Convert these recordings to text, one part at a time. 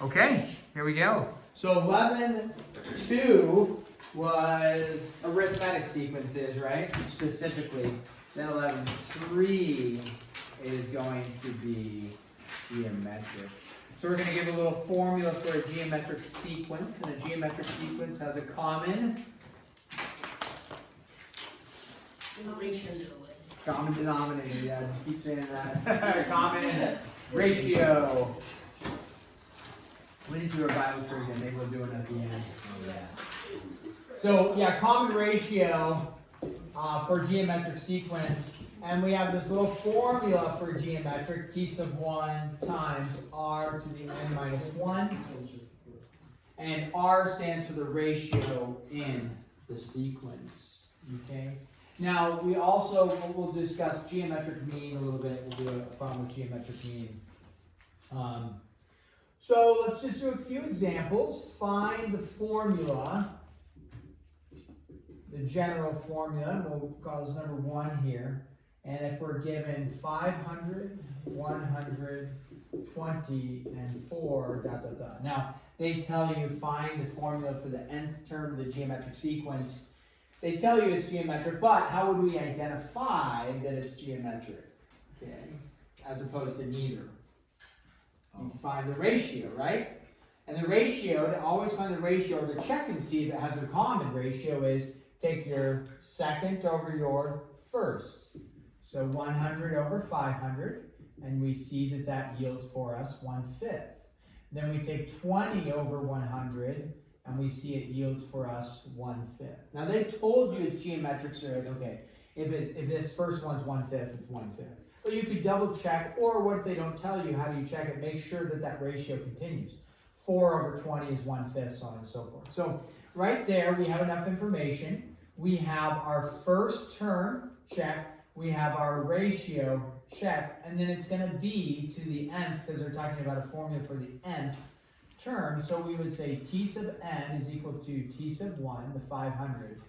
Okay, here we go. So 11(2) was arithmetic sequences, right? Specifically. Then 11(3) is going to be geometric. So we're going to give a little formula for a geometric sequence, and a geometric sequence has a common denominator. Yeah, just keep saying that. Common ratio. We need to do our Bible tree again. Maybe we'll do it at the end. So yeah, common ratio for geometric sequence. And we have this little formula for geometric, t sub 1 times r to the n minus 1. And r stands for the ratio in the sequence. Okay. Now we also will discuss geometric mean a little bit. We'll do a problem with geometric mean. So let's just do a few examples. Find the formula, the general formula, and we'll call this number 1 here. And if we're given 500, 100, 20, and 4, ... Now, they tell you find the formula for the nth term of the geometric sequence. They tell you it's geometric, but how would we identify that it's geometric? Okay, as opposed to neither. You find the ratio, right? And the ratio, to always find the ratio, or to check and see if it has a common ratio, is take your second over your first. So 100 over 500, and we see that that yields for us 1/5. Then we take 20 over 100, and we see it yields for us 1/5. Now they've told you it's geometric, so you're like, okay, if this first one's 1/5, it's 1/5. But you could double check, or what if they don't tell you? How do you check it? Make sure that that ratio continues. 4 over 20 is 1/5, so on and so forth. So right there, we have enough information. We have our first term, check. We have our ratio, check. And then it's going to be to the nth, because they're talking about a formula for the nth term. So we would say t sub n is equal to t sub 1, the 500,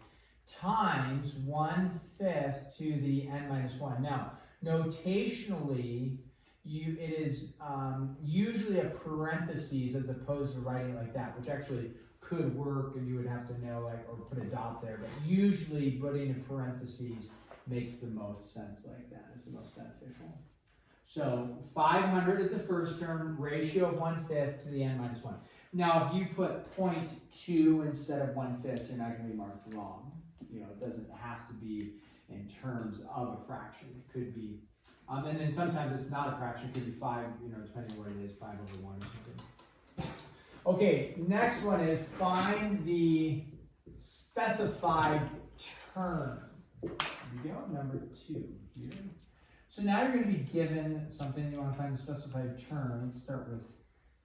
times 1/5 to the n minus 1. Now, notationally, it is usually a parentheses as opposed to writing it like that, which actually could work, and you would have to know, like, or put a dot there. But usually, putting a parentheses makes the most sense like that. It's the most beneficial. So 500 at the first term, ratio of 1/5 to the n minus 1. Now, if you put 0.2 instead of 1/5, you're not going to be marked wrong. You know, it doesn't have to be in terms of a fraction. It could be, and then sometimes it's not a fraction. It could be 5, you know, depending on what it is, 5 over 1 or something. Okay, next one is find the specified term. Here we go, number 2 here. So now you're going to be given something. You want to find the specified term. Let's start with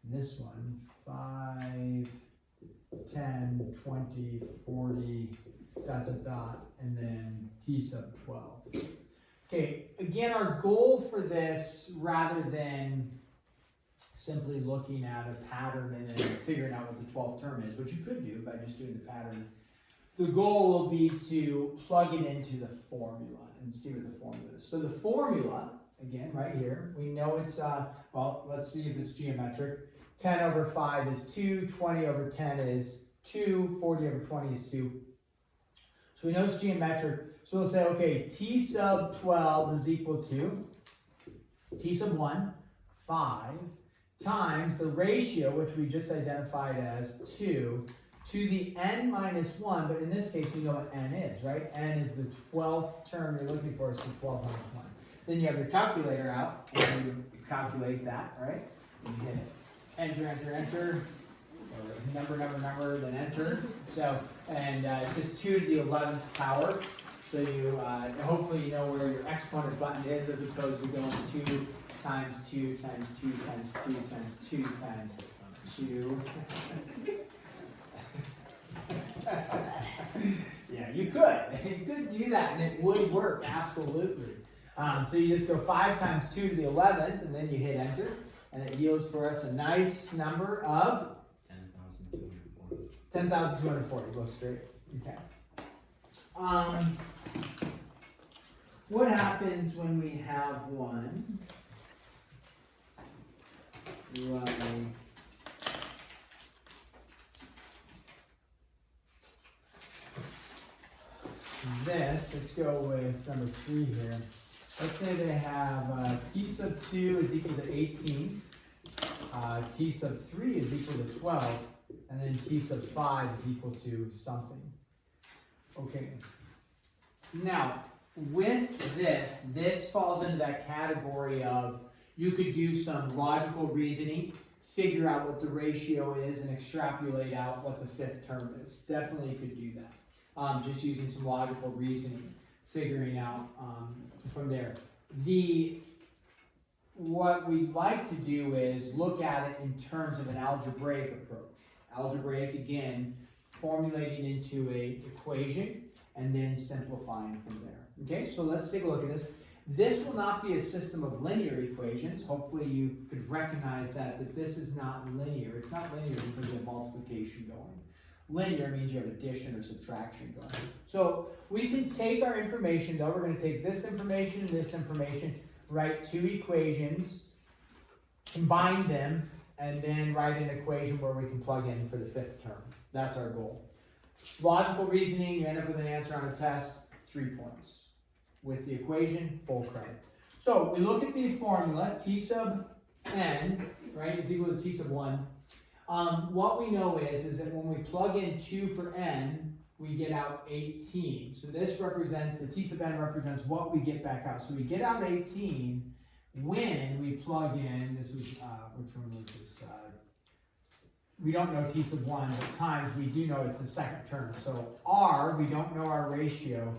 this one. 5, 10, 20, 40, ... and then t sub 12. Okay, again, our goal for this, rather than simply looking at a pattern and then figuring out what the 12th term is, which you could do by just doing the pattern, the goal will be to plug it into the formula and see what the formula is. So the formula, again, right here, we know it's, well, let's see if it's geometric. 10 over 5 is 2, 20 over 10 is 2, 40 over 20 is 2. So we know it's geometric. So we'll say, okay, t sub 12 is equal to t sub 1, 5, times the ratio, which we just identified as 2, to the n minus 1, but in this case, we know what n is, right? N is the 12th term you're looking for, so 12 minus 1. Then you have your calculator out, and you calculate that, right? And you hit enter, enter, enter, or number, then enter. So, and it's just 2 to the 11th power. So you, hopefully you know where your exponent button is, as opposed to going 2 times 2 times 2 times 2 times 2 times 2. Yeah, you could. You could do that, and it would work, absolutely. So you just go 5 times 2 to the 11th, and then you hit enter, and it yields for us a nice number of 10,240. 10,240. Looks great. Okay. What happens when we have one running let's go with number 3 here. Let's say they have t sub 2 is equal to 18, t sub 3 is equal to 12, and then t sub 5 is equal to something. Okay. Now, with this falls into that category of you could do some logical reasoning, figure out what the ratio is, and extrapolate out what the fifth term is. Definitely you could do that. Just using some logical reasoning, figuring out from there. What we'd like to do is look at it in terms of an algebraic approach. Algebraic, again, formulating into an equation and then simplifying from there. Okay, so let's take a look at this. This will not be a system of linear equations. Hopefully you could recognize that this is not linear. It's not linear because you have multiplication going. Linear means you have addition or subtraction going. So we can take our information, though. We're going to take this information, write two equations, combine them, and then write an equation where we can plug in for the fifth term. That's our goal. Logical reasoning, you end up with an answer on a test, 3 points. With the equation, full credit. So we look at the formula, t sub n, right, is equal to t sub 1. What we know is that when we plug in 2 for n, we get out 18. So this represents, the t sub n represents what we get back out. So we get out 18 when we plug in, this was, which one was this? We don't know t sub 1, but times we do know it's the second term. So r, we don't know our ratio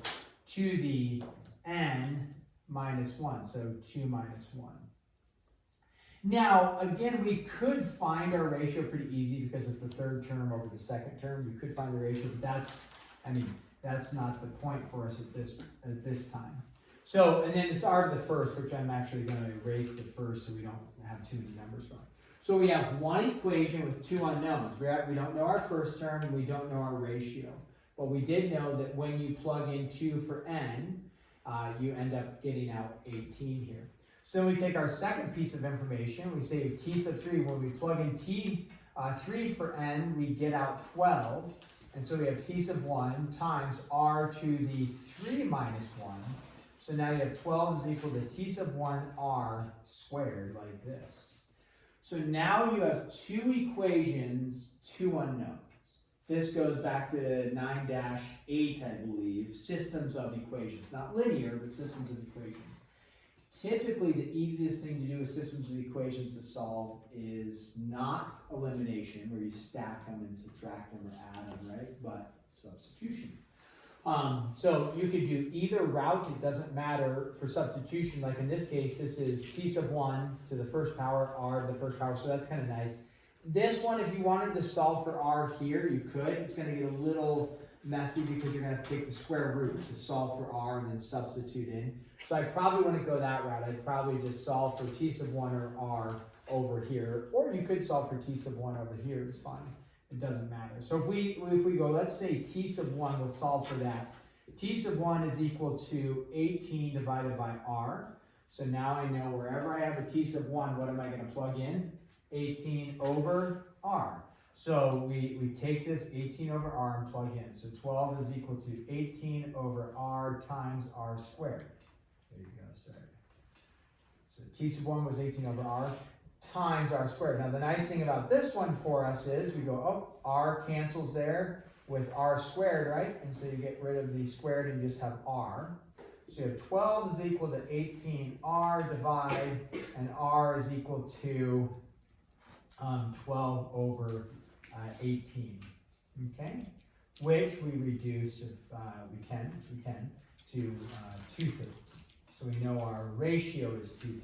to the n minus 1, so 2 minus 1. Now, again, we could find our ratio pretty easy because it's the third term over the second term. You could find the ratio, but that's not the point for us at this time. So, and then it's r to the first, which I'm actually going to erase the first so we don't have too many numbers going. So we have one equation with two unknowns. We don't know our first term and we don't know our ratio. But we did know that when you plug in 2 for n, you end up getting out 18 here. So then we take our second piece of information. We say t sub 3. When we plug in 3 for n, we get out 12. And so we have t sub 1 times r to the 3 minus 1. So now you have 12 is equal to t sub 1 r squared, like this. So now you have two equations, two unknowns. This goes back to 9-8, I believe, systems of equations. Not linear, but systems of equations. Typically, the easiest thing to do with systems of equations to solve is not elimination, where you stack them and subtract them or add them, right? But substitution. So you could do either route, it doesn't matter for substitution. Like in this case, this is t sub 1 to the first power, r to the first power, so that's kind of nice. This one, if you wanted to solve for r here, you could. It's going to get a little messy because you're going to have to take the square root to solve for r and then substitute in. So I probably wouldn't go that route. I'd probably just solve for t sub 1 or r over here. Or you could solve for t sub 1 over here, it's fine. It doesn't matter. So if we go, let's say t sub 1, we'll solve for that. T sub 1 is equal to 18 divided by r. So now I know wherever I have a t sub 1, what am I going to plug in? 18 over r. So we take this 18 over r and plug in. So 12 is equal to 18 over r times r squared. There you go, sorry. So t sub 1 was 18 over r times r squared. Now the nice thing about this one for us is we go, oh, r cancels there with r squared, right? And so you get rid of the squared and you just have r. So you have 12 is equal to 18r divide, and r is equal to 12 over 18, okay? Which we reduce, if we can, to 2/3. So we know our ratio is 2/3.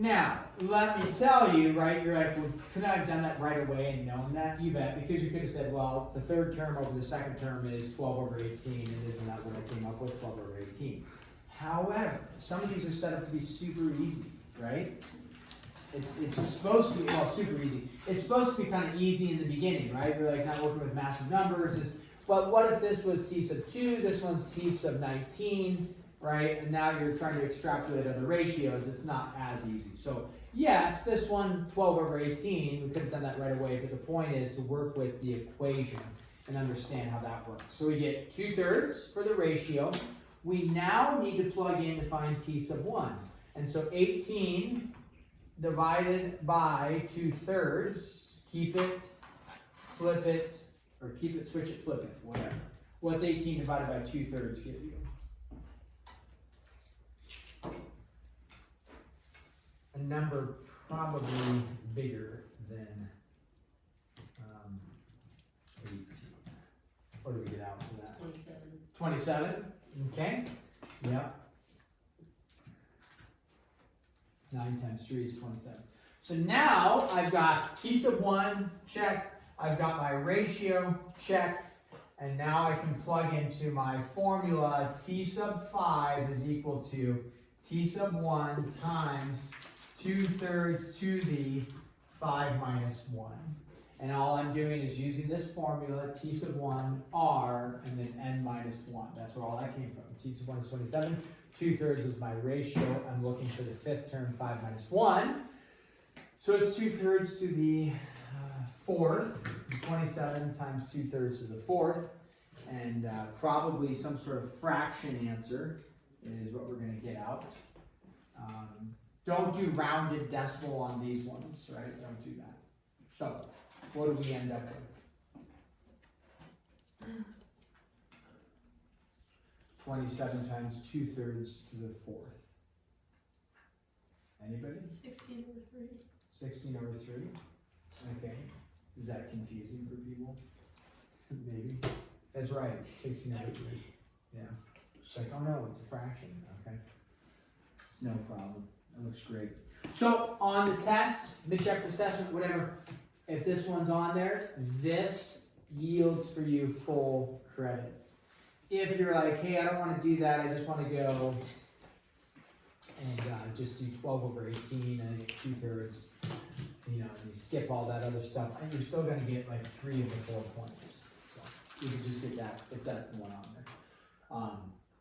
Now, let me tell you, right, you're like, well, could I have done that right away and known that? You bet, because you could have said, well, the third term over the second term is 12 over 18, and isn't that what I came up with, 12 over 18? However, some of these are set up to be super easy, right? It's supposed to be, well, super easy. It's supposed to be kind of easy in the beginning, right? We're like not working with massive numbers. But what if this was t sub 2, this one's t sub 19, right? And now you're trying to extrapolate other ratios. It's not as easy. So yes, this one, 12 over 18, we could have done that right away. But the point is to work with the equation and understand how that works. So we get 2/3 for the ratio. We now need to plug in to find t sub 1. And so 18 divided by 2/3, keep it, flip it, or keep it, switch it, flip it, whatever. What's 18 divided by 2/3 give you? A number probably bigger than 18. What do we get out for that? 27. 27, okay, yep. 9 times 3 is 27. So now I've got t sub 1, check. I've got my ratio, check. And now I can plug into my formula. T sub 5 is equal to t sub 1 times 2/3 to the 5 minus 1. And all I'm doing is using this formula, t sub 1, r, and then n minus 1. That's where all that came from. T sub 1 is 27. 2/3 is my ratio. I'm looking for the fifth term, 5 minus 1. So it's 2/3 to the fourth. 27 times 2/3 to the fourth. And probably some sort of fraction answer is what we're going to get out. Don't do rounded decimal on these ones, right? Don't do that. So, what do we end up with? 27 times 2/3 to the fourth. Anybody? 16 over 3. 16 over 3. Okay. Is that confusing for people? Maybe. That's right. 16 over 3. Yeah. It's like, oh no, it's a fraction. Okay. It's no problem. That looks great. So on the test, mid-chapter assessment, whatever, if this one's on there, this yields for you full credit. If you're like, hey, I don't want to do that, I just want to go and just do 12 over 18 and I get 2/3, you know, and you skip all that other stuff, and you're still going to get like 3 of the 4 points. So you can just get that if that's the one on there.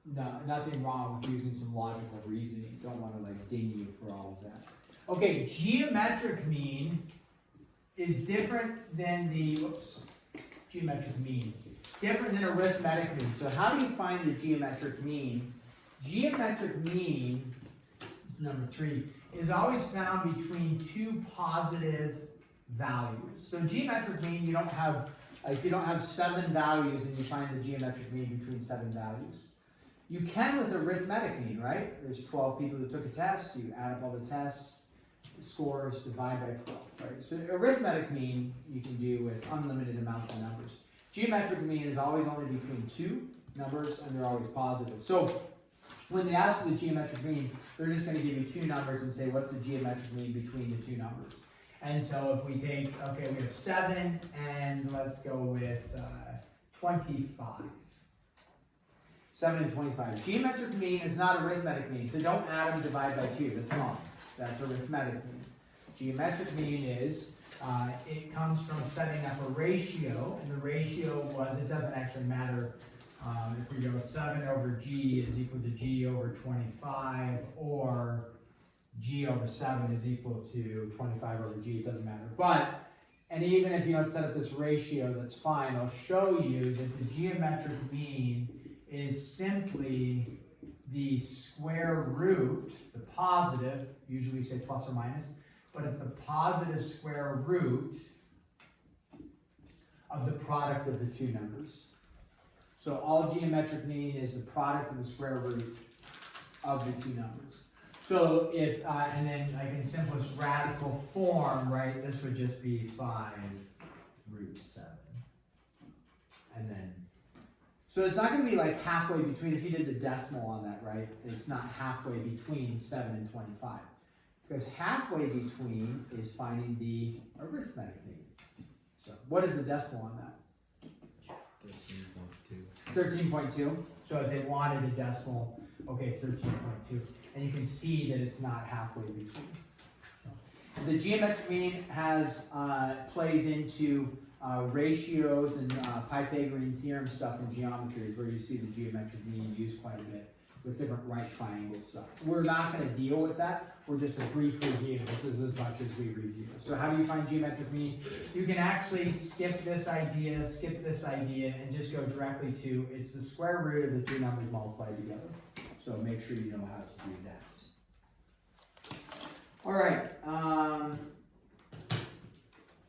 No, nothing wrong with using some logical reasoning. Don't want to like ding you for all of that. Okay, geometric mean is different than the, geometric mean. Different than arithmetic mean. So how do you find the geometric mean? Geometric mean, number 3, is always found between 2 positive values. So geometric mean, you don't have, if you don't have 7 values and you find the geometric mean between 7 values. You can with arithmetic mean, right? There's 12 people that took a test, you add up all the tests, the scores, divide by 12, right? So arithmetic mean you can do with unlimited amounts of numbers. Geometric mean is always only between 2 numbers and they're always positive. So when they ask for the geometric mean, they're just going to give you 2 numbers and say, what's the geometric mean between the 2 numbers? And so if we take, okay, we have 7 and let's go with 25. 7 and 25. Geometric mean is not arithmetic mean, so don't add them, divide by 2. That's wrong. That's arithmetic mean. Geometric mean is, it comes from setting up a ratio, and the ratio was, it doesn't actually matter if we go 7 over g is equal to g over 25, or g over 7 is equal to 25 over g, it doesn't matter. But, and even if you don't set up this ratio, that's fine. I'll show you that the geometric mean is simply the square root, the positive, usually we say plus or minus, but it's the positive square root of the product of the 2 numbers. So all geometric mean is the product of the square root of the 2 numbers. So if, and then like in simplest radical form, right, this would just be 5 root 7. And then, so it's not going to be like halfway between, if you did the decimal on that, right, it's not halfway between 7 and 25. Because halfway between is finding the arithmetic mean. So what is the decimal on that? 13.2. 13.2. So if they wanted a decimal, okay, 13.2. And you can see that it's not halfway between. So the geometric mean has plays into ratios and Pythagorean theorem stuff in geometry, is where you see the geometric mean used quite a bit. with different right triangle stuff. We're not going to deal with that. We're just a brief review. This is as much as we review. So how do you find geometric mean? You can actually skip this idea, and just go directly to, it's the square root of the two numbers multiplied together. So make sure you know how to do that. All right.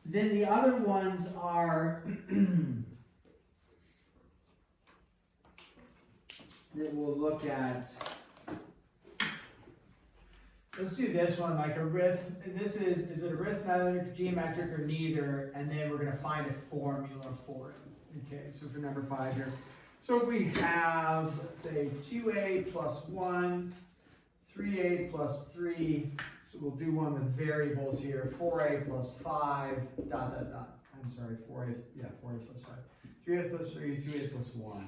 Then the other ones are that we'll look at. Let's do this one, like this is it arithmetic, geometric, or neither? And then we're going to find a formula for it. Okay, so for number 5 here. So if we have, let's say, 2a plus 1, 3a plus 3, so we'll do one with variables here, 4a plus 5, dot, dot, dot. I'm sorry, 4a plus 5. 3a plus 3, 2a plus 1.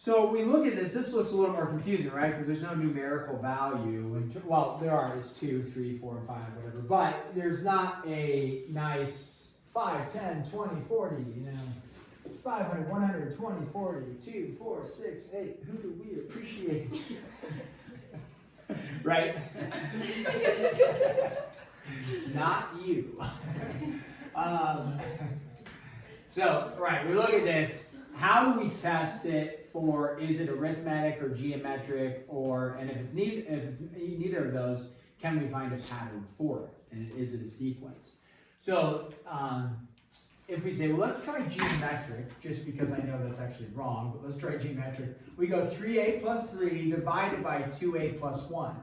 So we look at this looks a little more confusing, right? Because there's no numerical value. Well, there are, it's 2, 3, 4, and 5, whatever. But there's not a nice 5, 10, 20, 40, 500, 100, 20, 40, 2, 4, 6, 8. Who do we appreciate? Right? Not you. So, right, we look at this. How do we test it for, is it arithmetic or geometric, and if it's neither of those, can we find a pattern for it? And is it a sequence? So, if we say, well, let's try geometric, just because I know that's actually wrong, but let's try geometric. We go 3a plus 3 divided by 2a plus 1.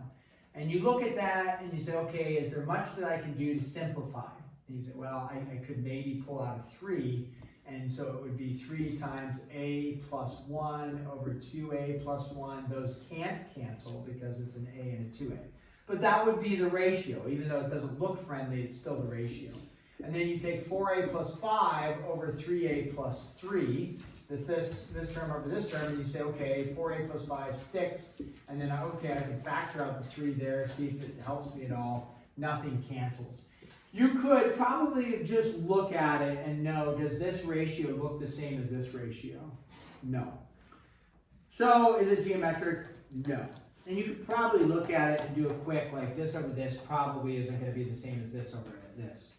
And you look at that and you say, okay, is there much that I can do to simplify? And you say, well, I could maybe pull out a 3, and so it would be 3 times a plus 1 over 2a plus 1. Those can't cancel because it's an a and a 2a. But that would be the ratio. Even though it doesn't look friendly, it's still the ratio. And then you take 4a plus 5 over 3a plus 3, this term over this term, and you say, okay, 4a plus 5 sticks, and then, okay, I can factor out the 3 there, see if it helps me at all. Nothing cancels. You could probably just look at it and know, does this ratio look the same as this ratio? No. So, is it geometric? No. And you could probably look at it and do a quick, like this over this probably isn't going to be the same as this over this.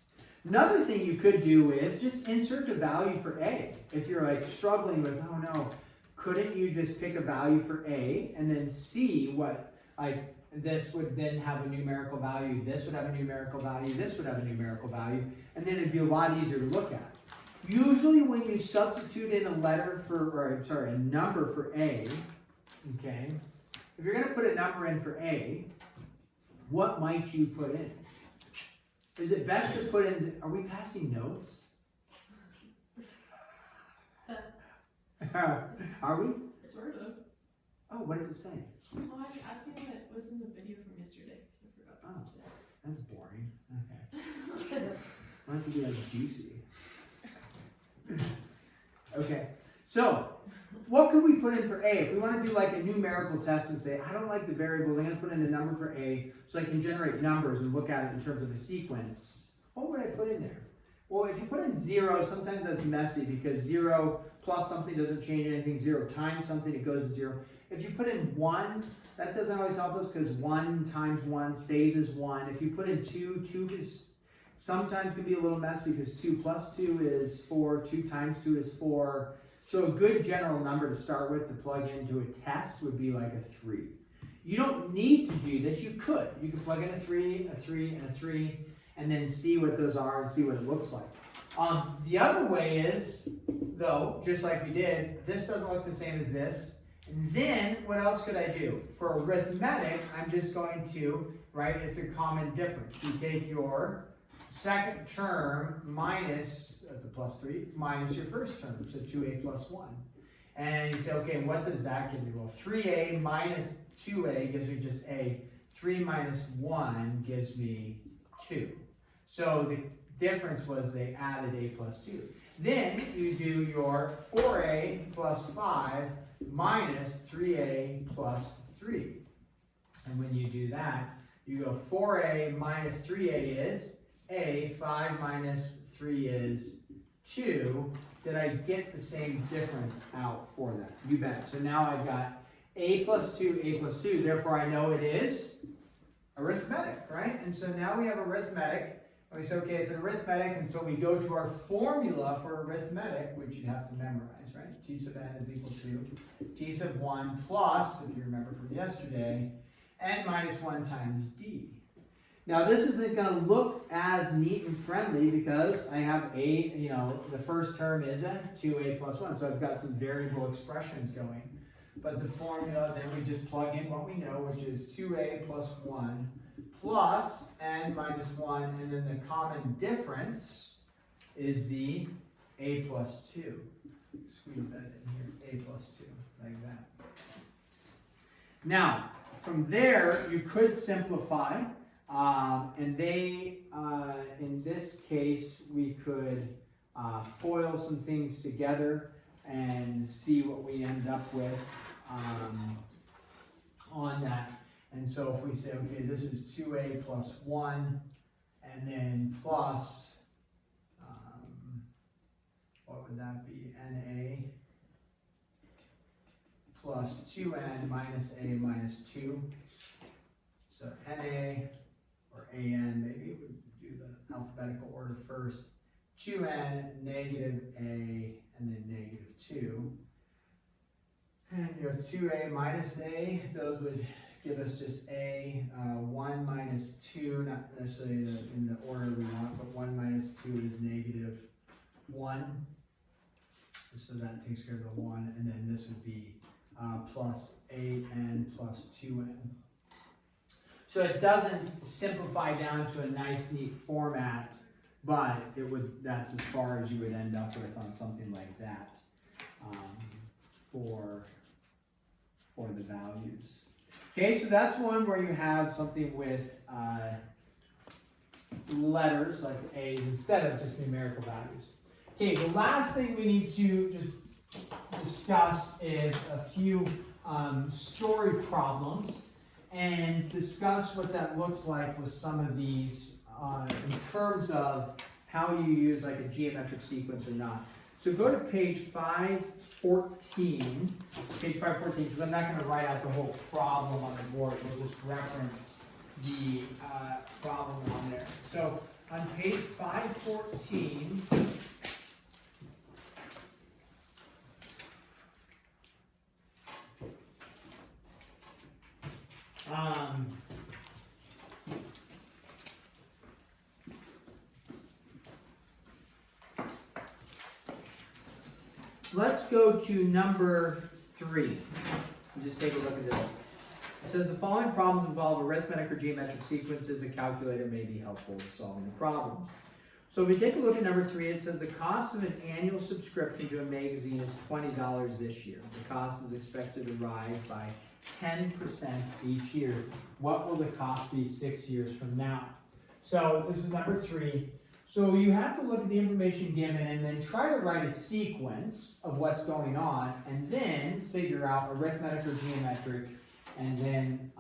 Another thing you could do is just insert a value for a. If you're like struggling with, oh no, couldn't you just pick a value for a and then see what, like this would then have a numerical value, this would have a numerical value, this would have a numerical value, and then it'd be a lot easier to look at. Usually when you substitute in a number for a, okay, if you're going to put a number in for a, what might you put in? Is it best to put in, are we passing notes? Are we? Sort of. Oh, what does it say? Oh, I was asking what was in the video from yesterday, because I forgot to watch that. That's boring. Okay. I want it to be like juicy. Okay, so what could we put in for a? If we want to do like a numerical test and say, I don't like the variables, I'm going to put in a number for a so I can generate numbers and look at it in terms of a sequence. What would I put in there? Well, if you put in 0, sometimes that's messy because 0 plus something doesn't change anything. 0 times something, it goes to 0. If you put in 1, that doesn't always help us because 1 times 1 stays as 1. If you put in 2, 2 is sometimes can be a little messy because 2 plus 2 is 4, 2 times 2 is 4. So a good general number to start with to plug into a test would be like a 3. You don't need to do this. You could. You could plug in a 3, a 3, and a 3, and then see what those are and see what it looks like. The other way is, though, just like we did, this doesn't look the same as this. And then, what else could I do? For arithmetic, I'm just going to, right, it's a common difference. You take your second term minus, that's a plus 3, minus your first term, so 2a plus 1. And you say, okay, what does that give me? Well, 3a minus 2a gives me just a. 3 minus 1 gives me 2. So the difference was they added a plus 2. Then you do your 4a plus 5 minus 3a plus 3. And when you do that, you go 4a minus 3a is a, 5 minus 3 is 2, did I get the same difference out for that? You bet. So now I've got a plus 2, therefore I know it is arithmetic, right? And so now we have arithmetic, and we say, okay, it's an arithmetic, and so we go to our formula for arithmetic, which you have to memorize, right? G sub n is equal to G sub 1 plus, if you remember from yesterday, n minus 1 times d. Now this isn't going to look as neat and friendly because I have a, the first term is a 2a plus 1, so I've got some variable expressions going. But the formula, then we just plug in what we know, which is 2a plus 1 plus n minus 1, and then the common difference is the a plus 2. Squeeze that in here, a plus 2, like that. Now, from there, you could simplify, and in this case, we could FOIL some things together and see what we end up with on that. And so if we say, okay, this is 2a plus 1, and then plus, what would that be, na, plus 2n minus a minus 2. So na, or an, maybe we do the alphabetical order first. 2n, negative a, and then negative 2. And you have 2a minus a, those would give us just a, 1 minus 2, not necessarily in the order we want, but 1 minus 2 is negative 1. So that takes care of the 1, and then this would be plus an plus 2n. So it doesn't simplify down to a nice, neat format, but that's as far as you would end up with on something like that for the values. Okay, so that's one where you have something with letters like A's instead of just numerical values. Okay, the last thing we need to just discuss is a few story problems and discuss what that looks like with some of these in terms of how you use like a geometric sequence or not. So go to page 514, because I'm not going to write out the whole problem on the board. We'll just reference the problem on there. So on page 514, let's go to number 3. Just take a look at this. It says the following problems involve arithmetic or geometric sequences. A calculator may be helpful in solving the problems. So if we take a look at number 3, it says the cost of an annual subscription to a magazine is $20 this year. The cost is expected to rise by 10% each year. What will the cost be 6 years from now? So this is number 3. So you have to look at the information given and then try to write a sequence of what's going on and then figure out arithmetic or geometric and then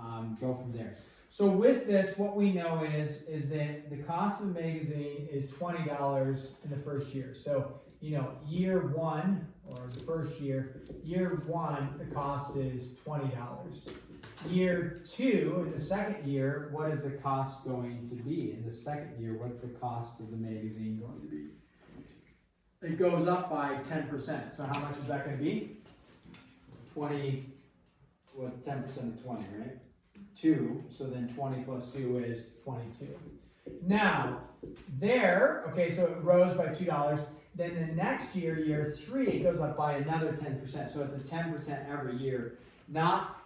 go from there. So with this, what we know is that the cost of a magazine is $20 in the first year. So, year 1, or the first year, year 1, the cost is $20. Year 2, in the second year, what is the cost going to be? In the second year, what's the cost of the magazine going to be? It goes up by 10%. So how much is that going to be? 10% of 20, right? 2. So then 20 plus 2 is 22. Now, okay, so it rose by $2. Then the next year, year 3, it goes up by another 10%. So it's a 10% every year. Not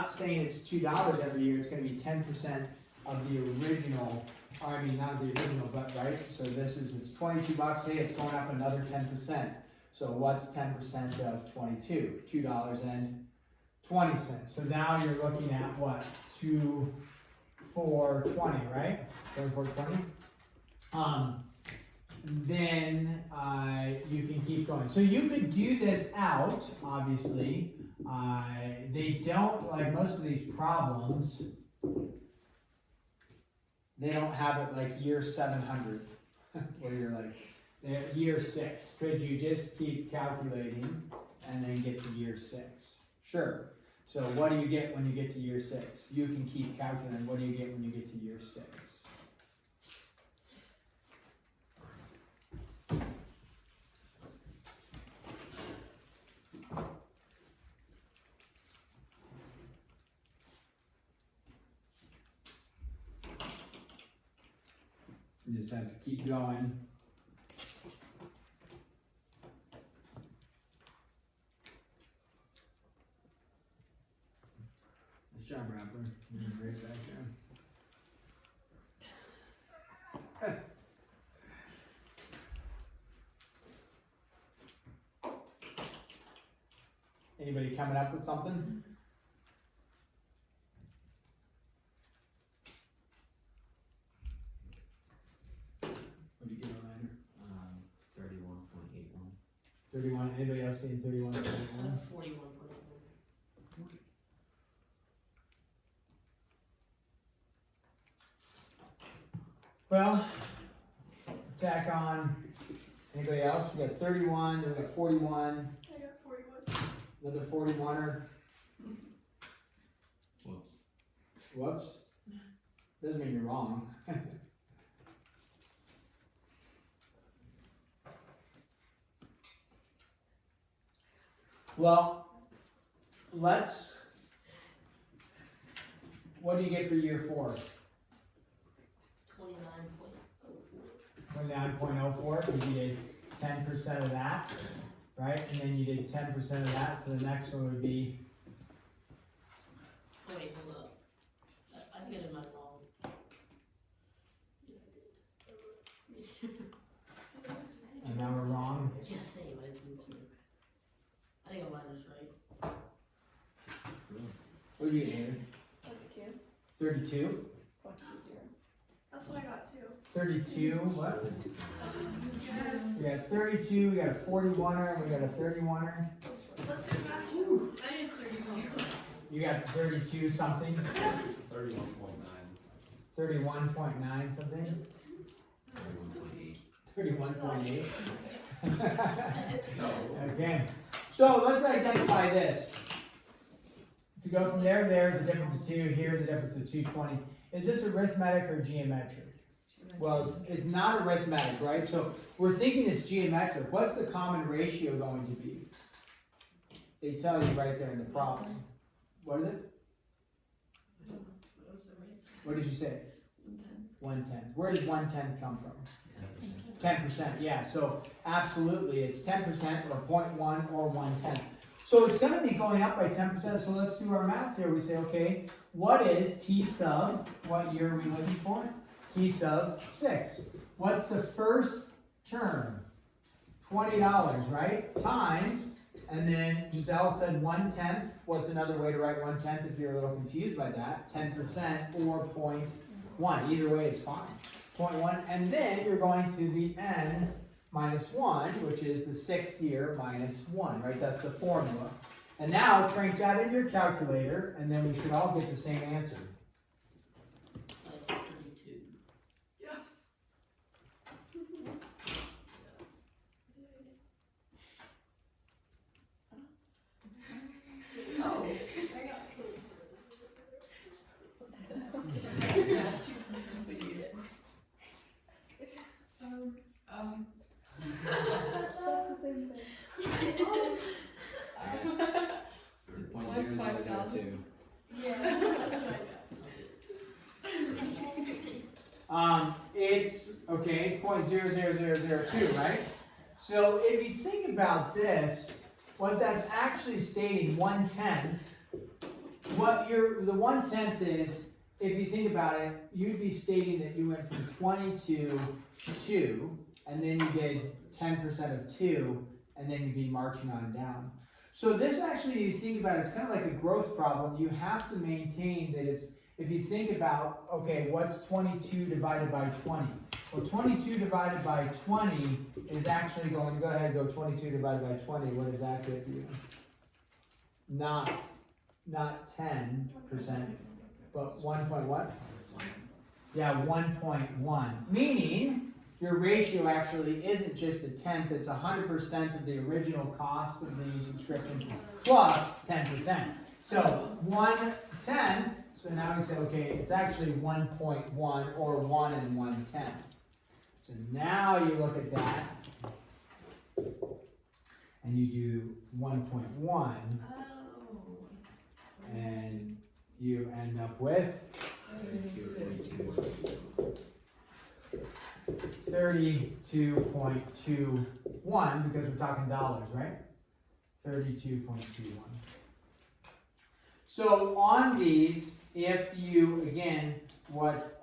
saying it's $2 every year, it's going to be 10% of the original, not the original, but right? So it's 22 bucks, hey, it's going up another 10%. So what's 10% of 22? $2.20. So now you're looking at what? 2, 4, 20, right? 24.20. Then you can keep going. So you could do this out, obviously. They don't, like most of these problems, they don't have it like year 700, where you're like, Year 6, could you just keep calculating and then get to year 6? Sure. So what do you get when you get to year 6? You can keep calculating. What do you get when you get to year 6? You just have to keep going. Nice job, Rapper. You did great back there. Anybody coming up with something? What'd you get on that? 31.81. 31. Anybody else getting 31? 41.1. Well, tack on. Anybody else? We got 31, then we got 41, I got 41. another 41er. Whoops. Whoops. Doesn't mean you're wrong. Well, what do you get for year 4? 29.04, because you did 10% of that, right? And then you did 10% of that, so the next one would be, Wait, hold up. I think I did mine wrong. and now we're wrong. Yeah, same, I didn't do it. I think mine is right. What did you get, Amy? 32? That's what I got too. 32, what? Yes. We got 32, we got a 41er, we got a 31er. Let's do that. I did 31. You got 32 something? Yes. 31.9. 31.9 something? 31.8. 31.8? No. Okay, so let's identify this. To go from there's a difference of 2, here's a difference of 220. Is this arithmetic or geometric? Well, it's not arithmetic, right? So we're thinking it's geometric. What's the common ratio going to be? They tell you right there in the problem. What is it? What was the rate? What did you say? 110. 1/10. Where does 1/10 come from? 10%, yeah. So absolutely, it's 10% or 0.1 or 1/10. So it's going to be going up by 10%. So let's do our math here. We say, okay, what is T sub? What year are we looking for? T sub 6. What's the first term? $20, right? Times, and then Giselle said 1/10. What's another way to write 1/10 if you're a little confused by that? 10% or 0.1. Either way is fine. 0.1, and then you're going to the n minus 1, which is the 6th year minus 1, right? That's the formula. And now crank that in your calculator, and then we should all get the same answer. That's 32. Yes. Oh, I got That's the same thing. Point 0002. Yeah, that's what I got. It's, okay, 0.00002, right? So if you think about this, what that's actually stating, 1/10, the 1/10 is, if you think about it, you'd be stating that you went from 20 to 2, and then you did 10% of 2, and then you'd be marching on down. So this actually, if you think about it, it's kind of like a growth problem. You have to maintain that it's, if you think about, okay, what's 22 divided by 20? Well, 22 divided by 20 is actually going to, go ahead and go 22 divided by 20. What does that give you? Not 10%, but 1 point what? Yeah, 1.1. Meaning, your ratio actually isn't just a tenth, it's 100% of the original cost of the subscription plus 10%. So 1/10, so now we say, okay, it's actually 1.1 or 1 1/10. So now you look at that and you do 1.1 Oh. and you end up with 32.21 because we're talking dollars, right? 32.21. So on these, if you, again, what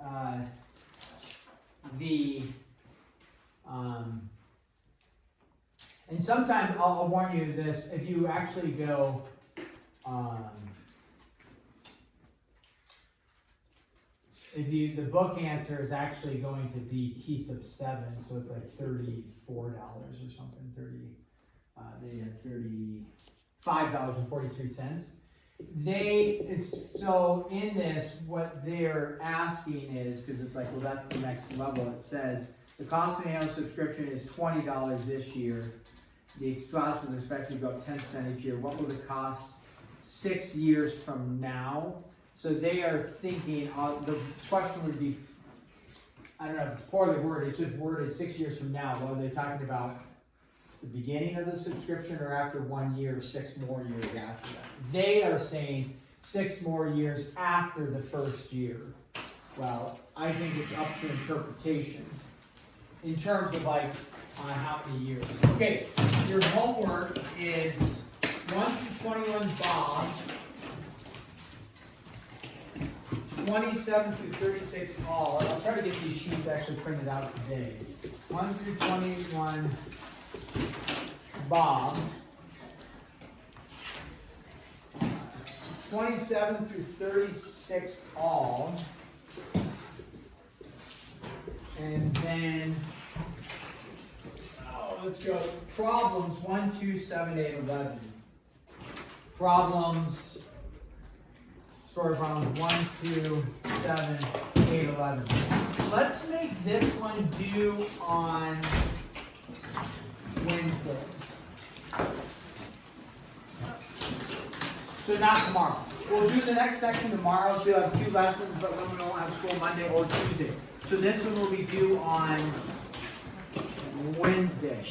and sometimes I'll warn you this, if you actually go, the book answer is actually going to be T sub 7, so it's like $34 or something, they had $35.43. So in this, what they're asking is, because it's like, well, that's the next level, it says, the cost of an annual subscription is $20 this year. The cost is expected to go up 10% each year. What will it cost 6 years from now? So they are thinking, the question would be, I don't know if it's poorly worded, it's just worded 6 years from now. Well, are they talking about the beginning of the subscription or after 1 year, 6 more years after that? They are saying 6 more years after the first year. Well, I think it's up to interpretation in terms of like how many years. Okay, your homework is 1 through 21 Bob, 27 through 36 all. I'll try to get these sheets actually printed out today. 1 through 21 Bob, 27 through 36 all, and then let's go problems 1, 2, 7, 8, 11. Problems, story problems 1, 2, 7, 8, 11. Let's make this one due on Wednesday. So not tomorrow. We'll do the next section tomorrow, so you'll have 2 lessons, but then we won't have school Monday or Tuesday. So this one will be due on Wednesday.